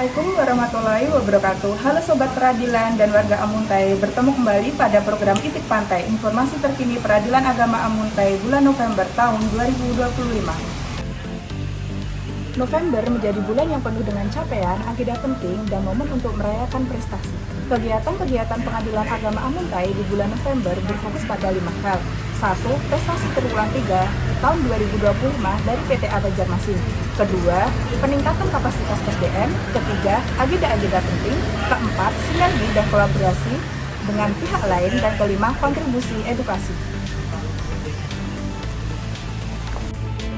Assalamualaikum warahmatullahi wabarakatuh. Halo Sobat Peradilan dan warga Amuntai, bertemu kembali pada program Itik Pantai, informasi terkini Peradilan Agama Amuntai bulan November tahun 2025. November menjadi bulan yang penuh dengan capaian, agenda penting, dan momen untuk merayakan prestasi. Kegiatan-kegiatan Pengadilan Agama Amuntai di bulan November berfokus pada 5 hal. 1. Prestasi triwulan 3 tahun 2025 dari PTA Banjarmasin. Kedua, peningkatan kapasitas SDM. Ketiga, agenda-agenda penting. Keempat, sinergi dan kolaborasi dengan pihak lain. Dan kelima, kontribusi edukasi.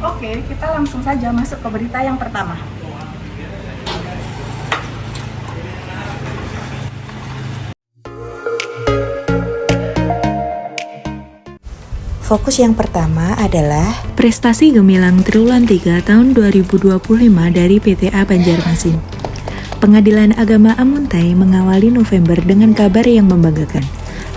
Oke, kita langsung saja masuk ke berita yang pertama. Fokus yang pertama adalah prestasi gemilang triwulan 3 tahun 2025 dari PTA Banjarmasin. Pengadilan Agama Amuntai mengawali November dengan kabar yang membanggakan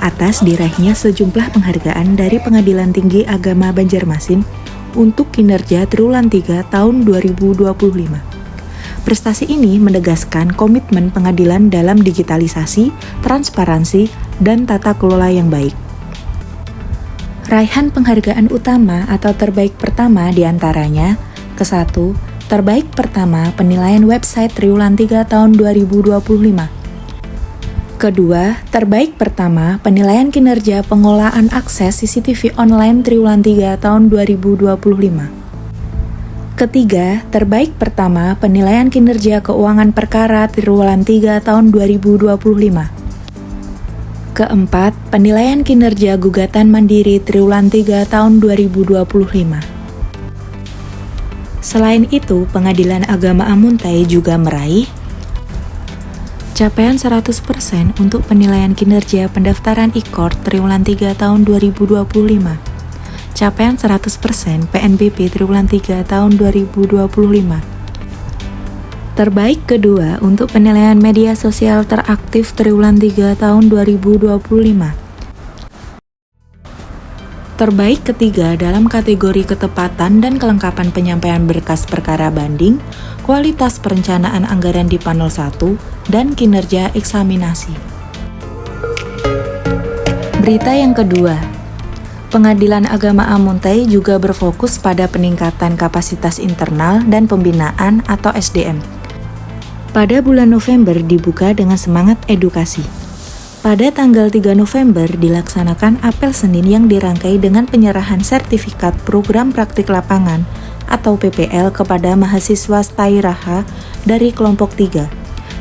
atas diraihnya sejumlah penghargaan dari Pengadilan Tinggi Agama Banjarmasin untuk kinerja triwulan 3 tahun 2025. Prestasi ini menegaskan komitmen pengadilan dalam digitalisasi, transparansi, dan tata kelola yang baik. Raihan penghargaan utama atau terbaik pertama diantaranya ke-1, terbaik pertama penilaian website triwulan 3 tahun 2025. Kedua, terbaik pertama penilaian kinerja pengolahan akses CCTV online triwulan 3 tahun 2025. Ketiga, terbaik pertama penilaian kinerja keuangan perkara triwulan 3 tahun 2025. Keempat, penilaian kinerja gugatan mandiri triwulan 3 tahun 2025. Selain itu, Pengadilan Agama Amuntai juga meraih capaian 100% untuk penilaian kinerja pendaftaran e-court triwulan 3 tahun 2025. Capaian 100% PNBP triwulan 3 tahun 2025. Terbaik kedua untuk penilaian media sosial teraktif triwulan 3 tahun 2025. Terbaik ketiga dalam kategori ketepatan dan kelengkapan penyampaian berkas perkara banding, kualitas perencanaan anggaran di panel 1, dan kinerja eksaminasi. Berita yang kedua, Pengadilan Agama Amuntai juga berfokus pada peningkatan kapasitas internal dan pembinaan atau SDM. Pada bulan November dibuka dengan semangat edukasi. Pada tanggal 3 November dilaksanakan apel Senin yang dirangkai dengan penyerahan sertifikat program praktik lapangan atau PPL kepada mahasiswa Stairaha dari kelompok 3,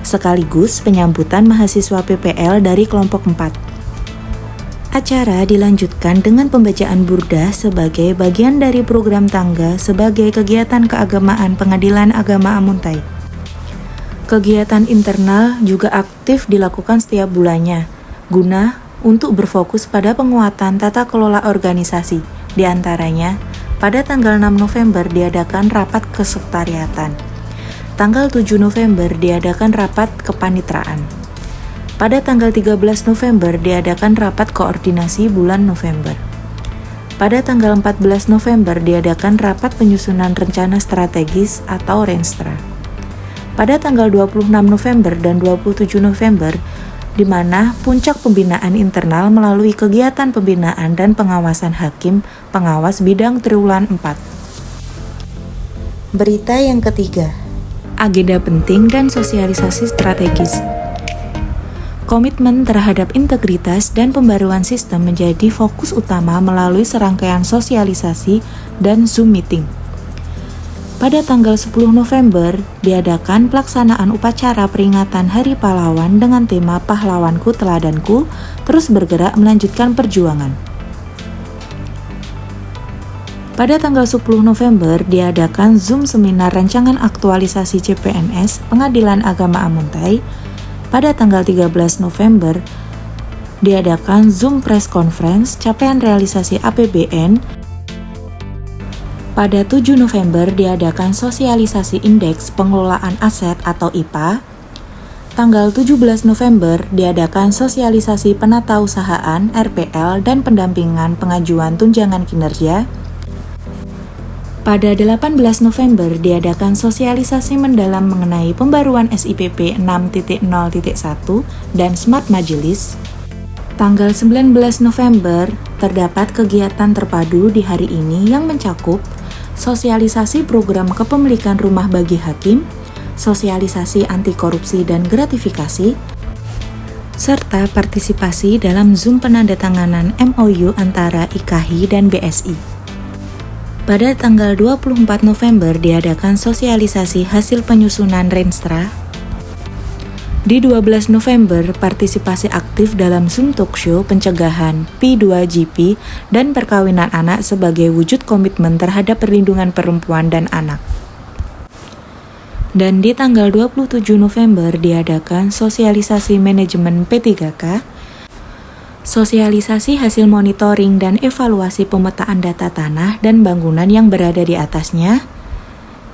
sekaligus penyambutan mahasiswa PPL dari kelompok 4. Acara dilanjutkan dengan pembacaan burdah sebagai bagian dari program tangga sebagai kegiatan keagamaan Pengadilan Agama Amuntai. Kegiatan internal juga aktif dilakukan setiap bulannya, guna untuk berfokus pada penguatan tata kelola organisasi. Di antaranya, pada tanggal 6 November diadakan rapat kesekretariatan. Tanggal 7 November diadakan rapat kepanitraan. Pada tanggal 13 November diadakan rapat koordinasi bulan November. Pada tanggal 14 November diadakan rapat penyusunan rencana strategis atau Renstra. Pada tanggal 26 November dan 27 November, di mana puncak pembinaan internal melalui kegiatan pembinaan dan pengawasan hakim pengawas bidang triwulan 4. berita yang ketiga. Agenda penting dan sosialisasi strategis. Komitmen terhadap integritas dan pembaruan sistem menjadi fokus utama melalui serangkaian sosialisasi dan Zoom meeting. Pada tanggal 10 November, diadakan pelaksanaan upacara peringatan Hari Pahlawan dengan tema Pahlawanku Teladanku, terus bergerak melanjutkan perjuangan. Pada tanggal 10 November, diadakan Zoom seminar rancangan aktualisasi CPNS Pengadilan Agama Amuntai. Pada tanggal 13 November, diadakan Zoom Press Conference capaian realisasi APBN. Pada 7 November diadakan sosialisasi Indeks Pengelolaan Aset atau IPA. Tanggal 17 November diadakan sosialisasi penatausahaan RPL dan pendampingan pengajuan tunjangan kinerja. Pada 18 November diadakan sosialisasi mendalam mengenai pembaruan SIPP 6.0.1 dan Smart Majelis. Tanggal 19 November terdapat kegiatan terpadu di hari ini yang mencakup sosialisasi program kepemilikan rumah bagi hakim, sosialisasi anti korupsi dan gratifikasi, serta partisipasi dalam Zoom penandatanganan MOU antara IKAHI dan BSI. Pada tanggal 24 November diadakan sosialisasi hasil penyusunan Renstra. Di 12 November, partisipasi aktif dalam Zoom Talkshow pencegahan P2GP dan perkawinan anak sebagai wujud komitmen terhadap perlindungan perempuan dan anak. Dan di tanggal 27 November diadakan sosialisasi manajemen P3K, sosialisasi hasil monitoring dan evaluasi pemetaan data tanah dan bangunan yang berada di atasnya,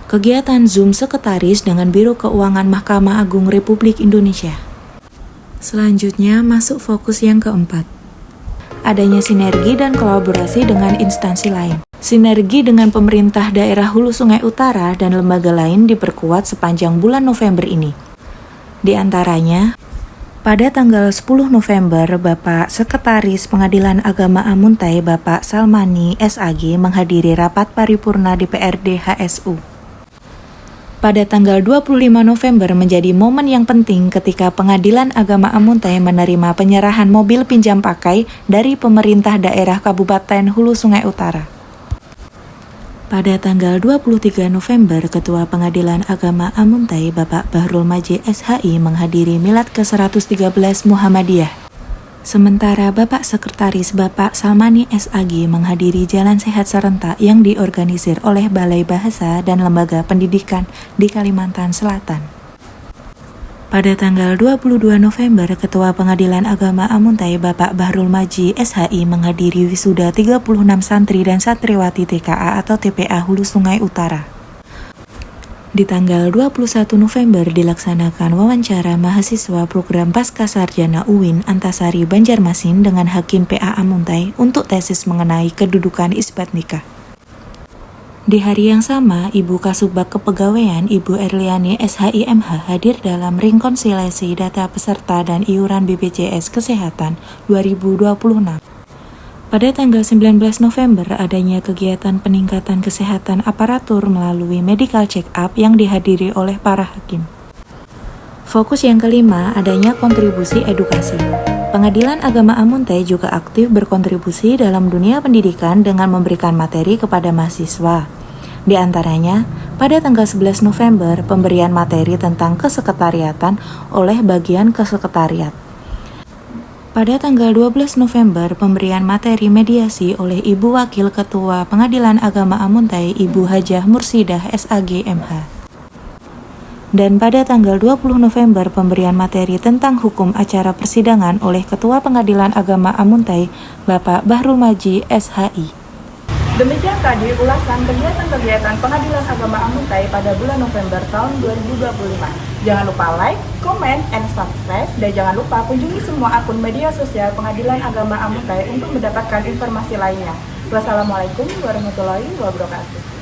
kegiatan Zoom Sekretaris dengan Biro Keuangan Mahkamah Agung Republik Indonesia. Selanjutnya masuk fokus yang keempat. Adanya sinergi dan kolaborasi dengan instansi lain. Sinergi dengan pemerintah daerah Hulu Sungai Utara dan lembaga lain diperkuat sepanjang bulan November ini. Di antaranya, pada tanggal 10 November, Bapak Sekretaris Pengadilan Agama Amuntai Bapak Salmani SAG menghadiri rapat paripurna DPRD HSU. Pada tanggal 25 November menjadi momen yang penting ketika Pengadilan Agama Amuntai menerima penyerahan mobil pinjam pakai dari pemerintah daerah Kabupaten Hulu Sungai Utara. Pada tanggal 23 November, Ketua Pengadilan Agama Amuntai Bapak Bahrul Maji SHI menghadiri Milad ke-113 Muhammadiyah. Sementara Bapak Sekretaris Bapak Salmani SAG menghadiri Jalan Sehat Serentak yang diorganisir oleh Balai Bahasa dan Lembaga Pendidikan di Kalimantan Selatan. Pada tanggal 22 November, Ketua Pengadilan Agama Amuntai Bapak Bahrul Maji SHI menghadiri wisuda 36 santri dan santriwati TKA atau TPA Hulu Sungai Utara. Di tanggal 21 November dilaksanakan wawancara mahasiswa program Pascasarjana UIN Antasari Banjarmasin dengan Hakim PA Amuntai untuk tesis mengenai kedudukan isbat nikah. Di hari yang sama, Ibu Kasubag Kepegawaian Ibu Erliani SHIMH hadir dalam rekonsiliasi data peserta dan iuran BPJS Kesehatan 2026. Pada tanggal 19 November adanya kegiatan peningkatan kesehatan aparatur melalui medical check-up yang dihadiri oleh para hakim. Fokus yang kelima, adanya kontribusi edukasi. Pengadilan Agama Amuntai juga aktif berkontribusi dalam dunia pendidikan dengan memberikan materi kepada mahasiswa. Di antaranya, pada tanggal 11 November, pemberian materi tentang kesekretariatan oleh bagian kesekretariat. Pada tanggal 12 November, pemberian materi mediasi oleh Ibu Wakil Ketua Pengadilan Agama Amuntai, Ibu Hajah Mursidah SAG MH. Dan pada tanggal 20 November, pemberian materi tentang hukum acara persidangan oleh Ketua Pengadilan Agama Amuntai, Bapak Bahrul Maji SHI. Demikian tadi ulasan kegiatan-kegiatan Pengadilan Agama Amuntai pada bulan November tahun 2025. Jangan lupa like, comment, and subscribe, dan jangan lupa kunjungi semua akun media sosial Pengadilan Agama Amuntai untuk mendapatkan informasi lainnya. Wassalamualaikum warahmatullahi wabarakatuh.